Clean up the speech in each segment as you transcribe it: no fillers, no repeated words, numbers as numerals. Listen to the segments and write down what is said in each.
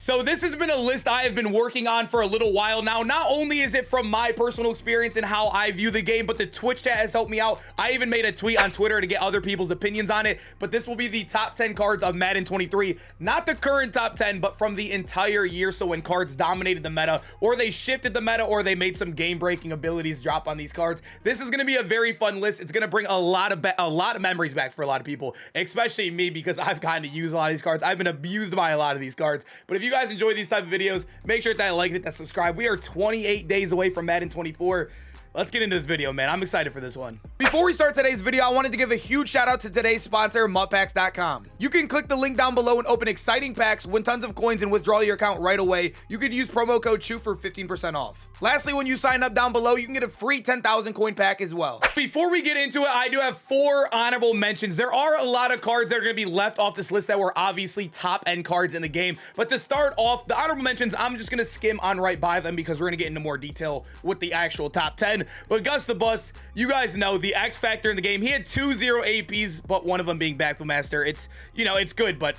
So this has been a list I have been working on for a little while now. Not only is it from my personal experience and how I view the game, but the Twitch chat has helped me out. I even made a tweet on Twitter to get other people's opinions on it. But this will be the top 10 cards of Madden 23. Not the current top 10, but from the entire year. So when cards dominated the meta, or they shifted the meta, or they made some game-breaking abilities drop on these cards. This is going to be a very fun list. It's going to bring a lot of memories back for a lot of people, especially me, because I've kind of used a lot of these cards. I've been abused by a lot of these cards. But if you guys enjoy these type of videos, make sure to hit that like, hit that subscribe. We are 28 days away from Madden 24. Let's get into this video, man. I'm excited for this one. Before we start today's video, I wanted to give a huge shout out to today's sponsor, mutpacks.com. You can click the link down below and open exciting packs, win tons of coins, and withdraw your account right away. You could use promo code SHOOT for 15% off. Lastly, when you sign up down below, you can get a free 10,000 coin pack as well. Before we get into it, I do have 4 honorable mentions. There are a lot of cards that are going to be left off this list that were obviously top end cards in the game. But to start off, the honorable mentions, I'm just going to skim on right by them because we're going to get into more detail with the actual top 10. But Gus the Bus, you guys know the X factor in the game. He had 2 0 APs, but one of them being Backflip Master. It's, you know, it's good, but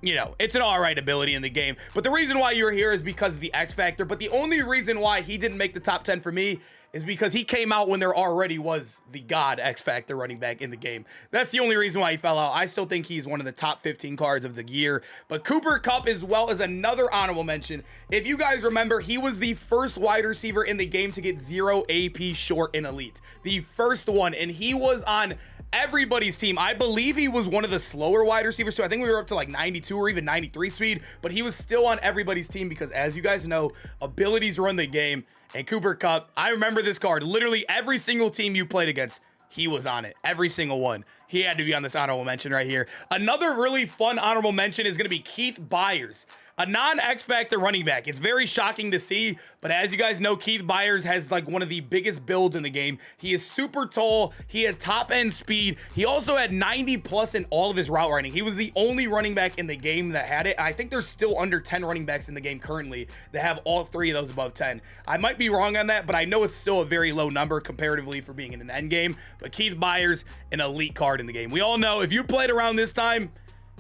you know, it's an all right ability in the game. But the reason why you're here is because of the X factor. But the only reason why he didn't make the top 10 for me is because he came out when there already was the God X factor running back in the game. That's the only reason why he fell out. I still think he's one of the top 15 cards of the year. But Cooper Kupp as well as another honorable mention. If you guys remember, he was the first wide receiver in the game to get 0 AP short in Elite. The first one, and he was on everybody's team. I believe he was one of the slower wide receivers, so I think we were up to like 92 or even 93 speed, but he was still on everybody's team because, as you guys know, abilities run the game. And Cooper Kupp, I remember this card. Literally every single team you played against, he was on it. Every single one. He had to be on this honorable mention right here. Another really fun honorable mention is going to be Keith Byers, a non-X Factor running back. It's very shocking to see, but as you guys know, Keith Byers has like one of the biggest builds in the game. He is super tall. He had top end speed. He also had 90 plus in all of his route running. He was the only running back in the game that had it. I think there's still under 10 running backs in the game currently that have all 3 of those above 10. I might be wrong on that, but I know it's still a very low number comparatively for being in an end game. But Keith Byers, an elite card in the game. We all know if you played around this time,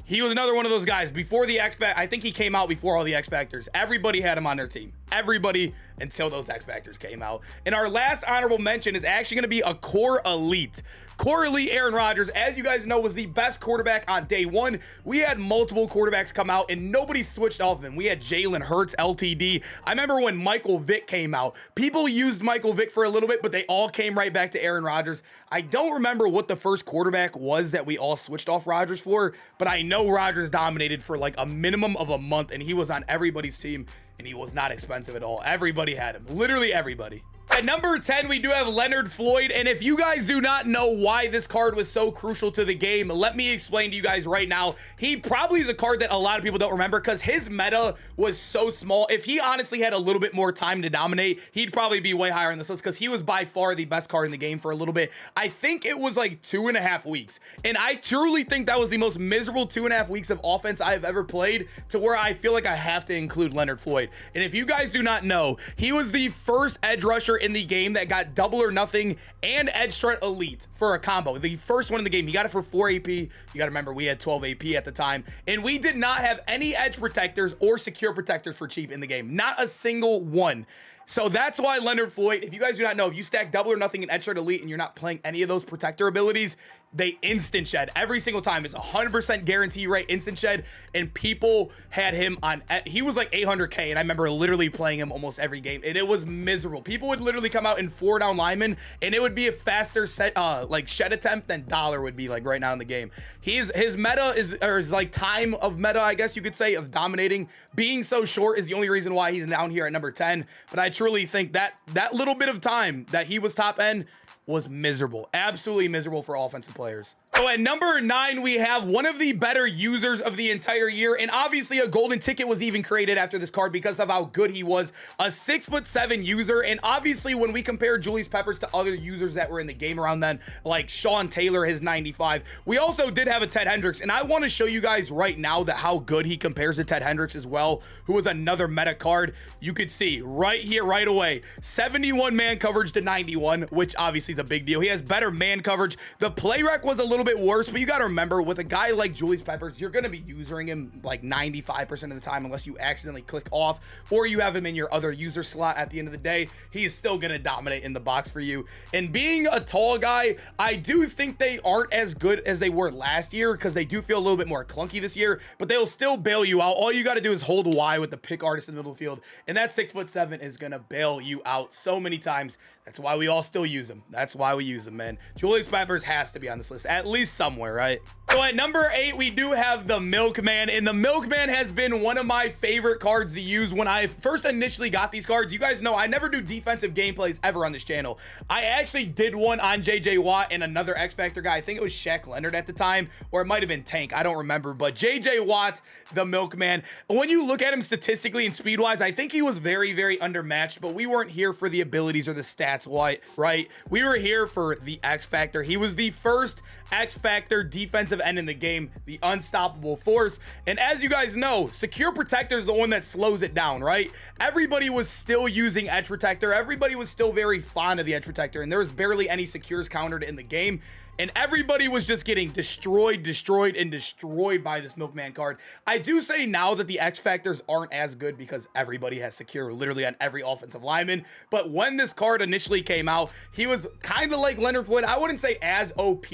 he was another one of those guys before the X Factor. I think he came out before all the X Factors. Everybody had him on their team. Everybody until those X Factors came out. And our last honorable mention is actually going to be a core elite. Core elite Aaron Rodgers, as you guys know, was the best quarterback on day 1. We had multiple quarterbacks come out and nobody switched off of him. We had Jalen Hurts, LTD. I remember when Michael Vick came out. People used Michael Vick for a little bit, but they all came right back to Aaron Rodgers. I don't remember what the first quarterback was that we all switched off Rodgers for, but I know Rodgers dominated for like a minimum of a month, and he was on everybody's team, and he was not expensive at all. Everybody had him. Literally everybody. At number 10, we do have Leonard Floyd, and if you guys do not know why this card was so crucial to the game, let me explain to you guys right now. He probably is a card that a lot of people don't remember because his meta was so small. If he honestly had a little bit more time to dominate, he'd probably be way higher on this list because he was by far the best card in the game for a little bit. I think it was like 2.5 weeks, and I truly think that was the most miserable 2.5 weeks of offense I've ever played, to where I feel like I have to include Leonard Floyd. And if you guys do not know, he was the first edge rusher in the game that got double or nothing and edge strut elite for a combo. The first one in the game. He got it for 4 AP. You got to remember, we had 12 AP at the time, and we did not have any edge protectors or secure protectors for cheap in the game. Not a single one. So that's why Leonard Floyd, if you guys do not know, if you stack double or nothing in edge strut elite and you're not playing any of those protector abilities, they instant shed every single time. It's 100% guarantee rate instant shed, and people had him on, he was like 800k, and I remember literally playing him almost every game, and it was miserable. People would literally come out in 4 down linemen, and it would be a faster set like shed attempt than Dollar would be like right now in the game. His meta is, or his like time of meta, I guess you could say, of dominating being so short is the only reason why he's down here at number 10. But I truly think that that little bit of time that he was top end was miserable, absolutely miserable for offensive players. So at number 9, we have one of the better users of the entire year, and obviously a golden ticket was even created after this card because of how good he was. A 6'7" user, and obviously when we compare Julius Peppers to other users that were in the game around then, like Sean Taylor, his 95, we also did have a Ted Hendricks, and I want to show you guys right now that how good he compares to Ted Hendricks as well, who was another meta card. You could see right here, right away, 71 man coverage to 91, which obviously is a big deal. He has better man coverage. The play rec was a little little bit worse, but you got to remember with a guy like Julius Peppers, you're going to be using him like 95% of the time unless you accidentally click off or you have him in your other user slot. At the end of the day, he is still going to dominate in the box for you. And being a tall guy, I do think they aren't as good as they were last year because they do feel a little bit more clunky this year, but they'll still bail you out. All you got to do is hold Y with the pick artist in the middle of the field, and that 6'7" is going to bail you out so many times. That's why we all still use him. That's why we use him, man. Julius Peppers has to be on this list, at least somewhere, right? So at number 8, we do have the Milkman, and the Milkman has been one of my favorite cards to use. When I first initially got these cards, you guys know I never do defensive gameplays ever on this channel. I actually did one on JJ Watt and another X Factor guy. I think it was Shaq Leonard at the time, or it might have been Tank. I don't remember, but JJ Watt, the Milkman, when you look at him statistically and speed-wise, I think he was very, very undermatched, but we weren't here for the abilities or the stats, right? We were here for the X Factor. He was the first X Factor defensive end in the game, the unstoppable force. And as you guys know, secure protector is the one that slows it down, right? Everybody was still using edge protector. Everybody was still very fond of the edge protector, and there was barely any secures countered in the game. And everybody was just getting destroyed by this Milkman card. I do say now that the X Factors aren't as good because everybody has secure literally on every offensive lineman. But when this card initially came out, he was kind of like Leonard Floyd. I wouldn't say as OP,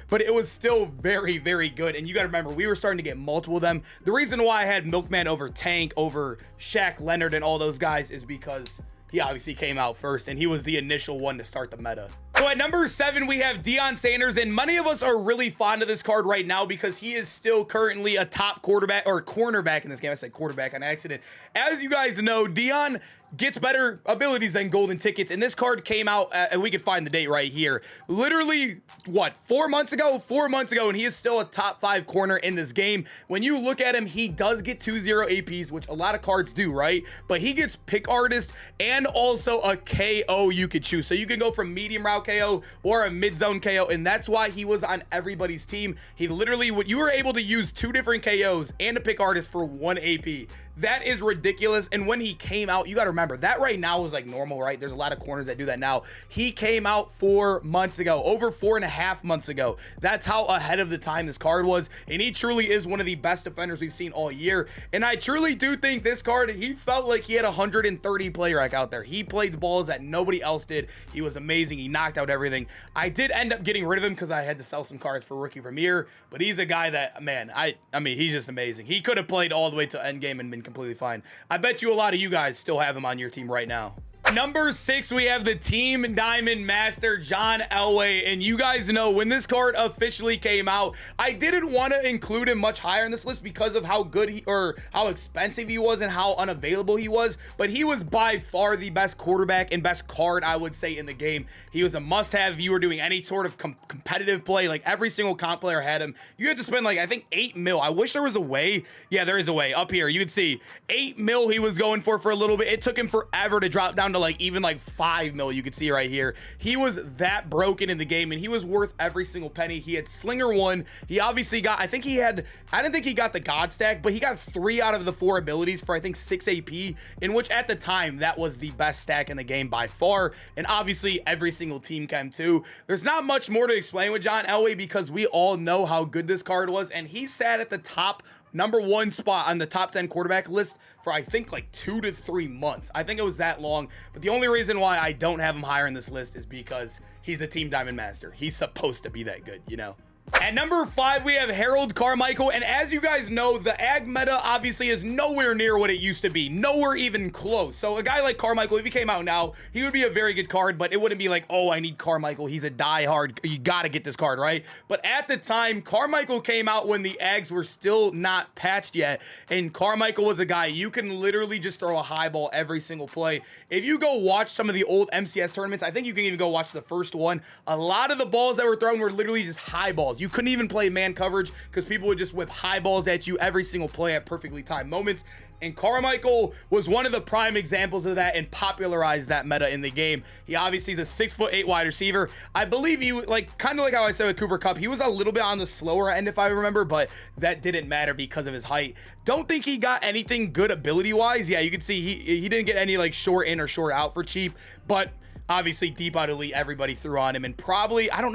but it was still very, very good. And you got to remember, we were starting to get multiple of them. The reason why I had Milkman over Tank, over Shaq Leonard, and all those guys is because he obviously came out first, and he was the initial one to start the meta. So at number 7, we have Deion Sanders, and many of us are really fond of this card right now because he is still currently a top quarterback or cornerback in this game. I said quarterback on accident. As you guys know, Deion gets better abilities than golden tickets, and this card came out, and we could find the date right here. Literally, what, 4 months ago? 4 months ago, and he is still a top 5 corner in this game. When you look at him, he does get 2-0 APs, which a lot of cards do, right? But he gets pick artist and also a KO you could choose. So you can go from medium route KO or a mid-zone KO, and that's why he was on everybody's team. He literally, you were able to use 2 different KOs and a pick artist for 1 AP. That is ridiculous. And when he came out, you got to remember that right now is like normal, right? There's a lot of corners that do that now. He came out 4 months ago, over 4.5 months ago. That's how ahead of the time this card was. And he truly is one of the best defenders we've seen all year. And I truly do think this card, he felt like he had 130 play rec out there. He played the balls that nobody else did. He was amazing. He knocked out everything. I did end up getting rid of him because I had to sell some cards for Rookie Premier, but he's a guy that, man, I mean, he's just amazing. He could have played all the way to endgame and been completely fine. I bet you a lot of you guys still have him on your team right now. Number 6, we have the Team Diamond Master, John Elway. And you guys know when this card officially came out, I didn't want to include him much higher in this list because of how good he, or how expensive he was and how unavailable he was. But he was by far the best quarterback and best card, I would say, in the game. He was a must-have if you were doing any sort of competitive play. Like every single comp player had him. You had to spend like, I think 8 mil. I wish there was a way. Yeah, there is a way. Up here, you could see 8 mil he was going for a little bit. It took him forever to drop down to like even like 5 mil. You could see right here, he was that broken in the game, and he was worth every single penny. He had Slinger 1. He obviously got, I didn't think he got the God stack, but he got 3 out of the 4 abilities for I think 6 AP, in which at the time that was the best stack in the game by far. And obviously every single team can too. There's not much more to explain with John Elway because we all know how good this card was, and he sat at the top number 1 spot on the top 10 quarterback list for I think like 2 to 3 months. I think it was that long, but the only reason why I don't have him higher in this list is because he's the Team Diamond Master. He's supposed to be that good, you know. At number 5, we have Harold Carmichael, and as you guys know, the ag meta obviously is nowhere near what it used to be, nowhere even close. So a guy like Carmichael, if he came out now, he would be a very good card, but it wouldn't be like, oh, I need Carmichael, he's a diehard, you gotta get this card, right? But at the time, Carmichael came out when the ags were still not patched yet, and Carmichael was a guy you can literally just throw a high ball every single play. If you go watch some of the old MCS tournaments, I think you can even go watch the first one, a lot of the balls that were thrown were literally just high balls. You couldn't even play man coverage because people would just whip high balls at you every single play at perfectly timed moments. And Carmichael was one of the prime examples of that and popularized that meta in the game. He obviously is a 6'8" wide receiver. I believe he, like, kind of like how I said with Cooper Kupp, he was a little bit on the slower end if I remember, but that didn't matter because of his height. Don't think he got anything good ability wise. Yeah, you can see he didn't get any like short in or short out for cheap, but Obviously, deep out elite, everybody threw on him, and probably, I don't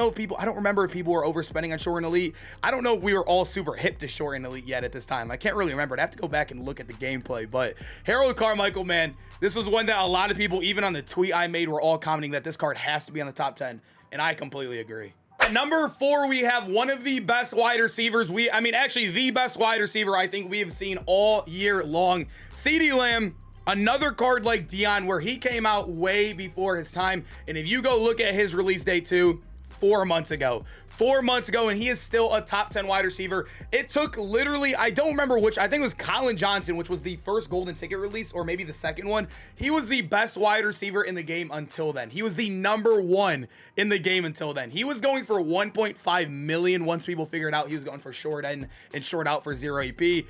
remember if people were overspending on short and elite. I don't know if we were all super hip to short and elite yet at this time. I can't really remember. I'd have to go back and look at the gameplay, but Harold Carmichael, man, this was one that a lot of people, even on the tweet I made, were all commenting that this card has to be on the top 10, and I completely agree. At number 4, we have one of the best wide receivers. Actually, the best wide receiver I think we have seen all year long. CeeDee Lamb, another card like Deion, where he came out way before his time. And if you go look at his release date too, 4 months ago, and he is still a top 10 wide receiver. It took literally, I don't remember which, I think it was Colin Johnson, which was the first golden ticket release, or maybe the second one. He was the best wide receiver in the game until then. He was the #1 in the game until then. He was going for 1.5 million once people figured out he was going for short end and short out for 0 AP.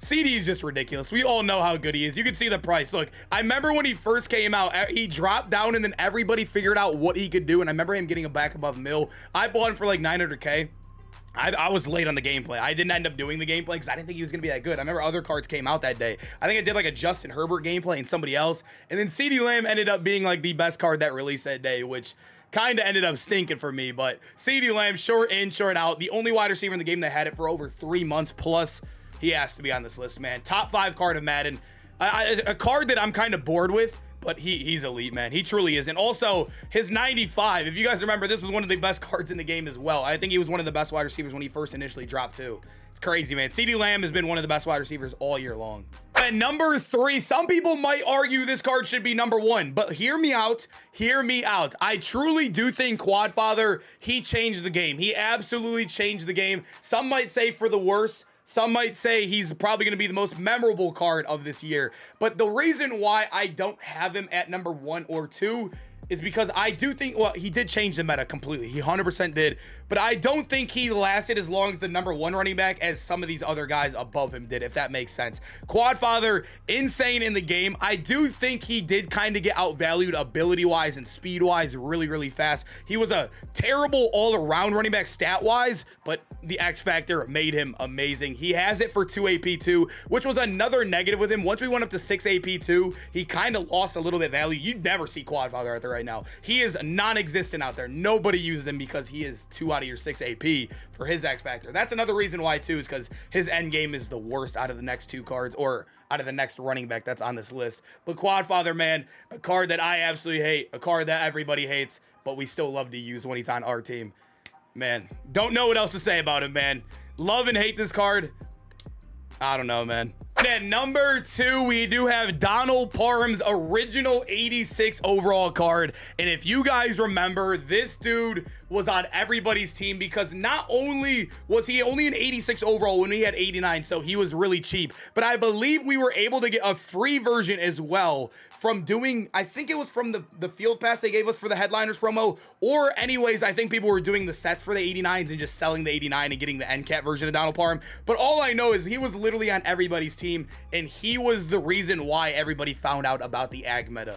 CeeDee is just ridiculous. We all know how good he is. You can see the price. Look, I remember when he first came out, he dropped down and then everybody figured out what he could do. And I remember him getting a back above mil. I bought him for like 900K. I was late on the gameplay. I didn't end up doing the gameplay because I didn't think he was going to be that good. I remember other cards came out that day. I think I did like a Justin Herbert gameplay and somebody else. And then CeeDee Lamb ended up being like the best card that released that day, which kind of ended up stinking for me. But CeeDee Lamb, short in, short out. The only wide receiver in the game that had it for over 3 months plus. He has to be on this list, man. Top 5 card of Madden. A card that I'm kind of bored with, but he's elite, man. He truly is. And also, his 95, if you guys remember, this is one of the best cards in the game as well. I think he was one of the best wide receivers when he first initially dropped, too. It's crazy, man. CeeDee Lamb has been one of the best wide receivers all year long. At number 3, some people might argue this card should be #1, but hear me out. Hear me out. I truly do think Quadfather, he changed the game. He absolutely changed the game. Some might say for the worse. Some might say he's probably going to be the most memorable card of this year. But the reason why I don't have him at number 1 or 2 is because I do think, well, he did change the meta completely. He 100% did. But I don't think he lasted as long as the #1 running back as some of these other guys above him did, if that makes sense. Quadfather, insane in the game. I do think he did kind of get outvalued ability-wise and speed-wise really, really fast. He was a terrible all-around running back stat-wise, but the X Factor made him amazing. He has it for 2 AP too, which was another negative with him. Once we went up to 6 AP too, he kind of lost a little bit of value. You'd never see Quadfather out there right now. He is non-existent out there. Nobody uses him because he is 2 out of your 6 AP for his X Factor. That's another reason why too, is because his end game is the worst out of the next 2 cards, or out of the next running back that's on this list. But Quadfather, man, a card that I absolutely hate, a card that everybody hates, but we still love to use when he's on our team. Man, don't know what else to say about him, man. Love and hate this card. I don't know, man. At number 2, we do have Donald Parham's original 86 overall card. And if you guys remember, this dude was on everybody's team because not only was he only an 86 overall when we had 89, so he was really cheap, but I believe we were able to get a free version as well from doing, I think it was from the field pass they gave us for the headliners promo, or anyways, I think people were doing the sets for the 89s and just selling the 89 and getting the end cap version of Donald Parham. But all I know is he was literally on everybody's team, and he was the reason why everybody found out about the ag meta.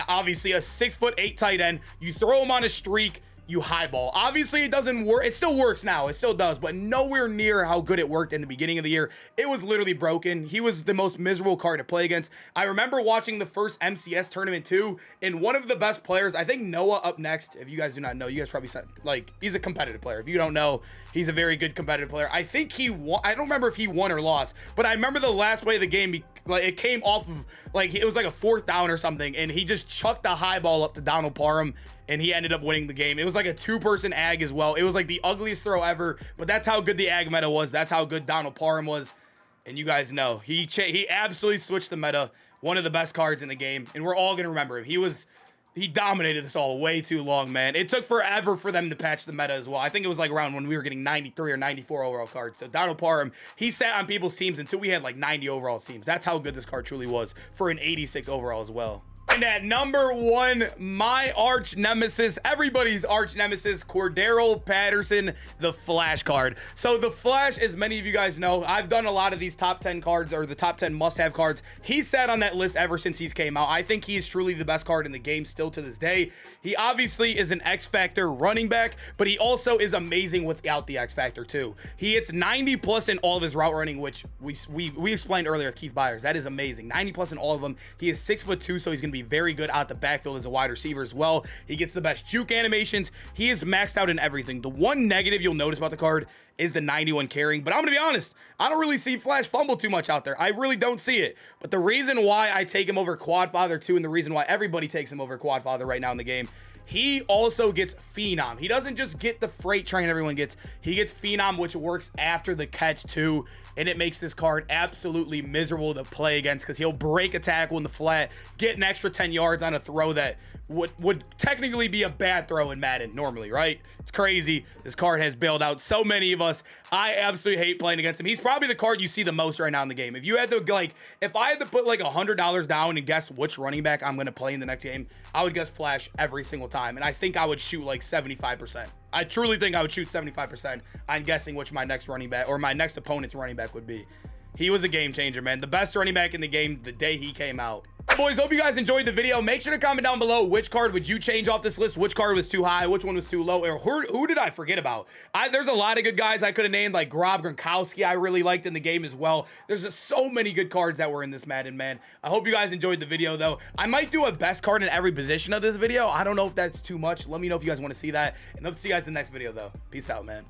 Obviously, a 6'8" tight end, you throw him on a streak, you highball. Obviously, it doesn't work. It still works now. It still does, but nowhere near how good it worked in the beginning of the year. It was literally broken. He was the most miserable card to play against. I remember watching the first MCS tournament too, and one of the best players, I think Noah up next. If you guys do not know, you guys probably said, like, he's a competitive player. If you don't know, he's a very good competitive player. I think he won. I don't remember if he won or lost, but I remember the last play of the game, like, it came off of, like, it was like a 4th down or something, and he just chucked a high ball up to Donald Parham, and he ended up winning the game. It was like a 2-person ag as well. It was like the ugliest throw ever, but that's how good the ag meta was. That's how good Donald Parham was. And you guys know, he absolutely switched the meta. One of the best cards in the game, and we're all going to remember him. He dominated us all way too long, man. It took forever for them to patch the meta as well. I think it was like around when we were getting 93 or 94 overall cards. So Donald Parham, he sat on people's teams until we had like 90 overall teams. That's how good this card truly was for an 86 overall as well. And at number 1, my arch nemesis, everybody's arch nemesis, Cordero Patterson, the Flash card. So the Flash, as many of you guys know, I've done a lot of these top 10 cards, or the top 10 must-have cards. He's sat on that list ever since he's came out. I think he is truly the best card in the game still to this day. He obviously is an X Factor running back, but he also is amazing without the X Factor too. He hits 90 plus in all of his route running, which we explained earlier with Keith Byers. That is amazing. 90 plus in all of them. He is 6'2", so he's going to be be very good out the backfield as a wide receiver as well. He gets the best juke animations. He is maxed out in everything. The one negative you'll notice about the card is the 91 carrying, but I'm gonna be honest, I don't really see Flash fumble too much out there. I really don't see it. But the reason why I take him over Quadfather too, and the reason why everybody takes him over Quadfather right now in the game, he also gets Phenom. He doesn't just get the freight train everyone gets. He gets Phenom, which works after the catch too, and it makes this card absolutely miserable to play against because he'll break a tackle in the flat, get an extra 10 yards on a throw that would technically be a bad throw in Madden normally, right? It's crazy. This card has bailed out so many of us. I absolutely hate playing against him. He's probably the card you see the most right now in the game. If you had to, like, if I had to put like $100 down and guess which running back I'm going to play in the next game, I would guess Flash every single time. And I think I would shoot like 75%. I truly think I would shoot 75% on guessing which my next running back or my next opponent's running back would be. He was a game changer, man. The best running back in the game the day he came out. Boys, hope you guys enjoyed the video. Make sure to comment down below which card would you change off this list, which card was too high, which one was too low, or who did I forget about? There's a lot of good guys I could have named, like Grob Gronkowski I really liked in the game as well. There's just so many good cards that were in this Madden, man. I hope you guys enjoyed the video, though. I might do a best card in every position of this video. I don't know if that's too much. Let me know if you guys want to see that. And hope to see you guys in the next video, though. Peace out, man.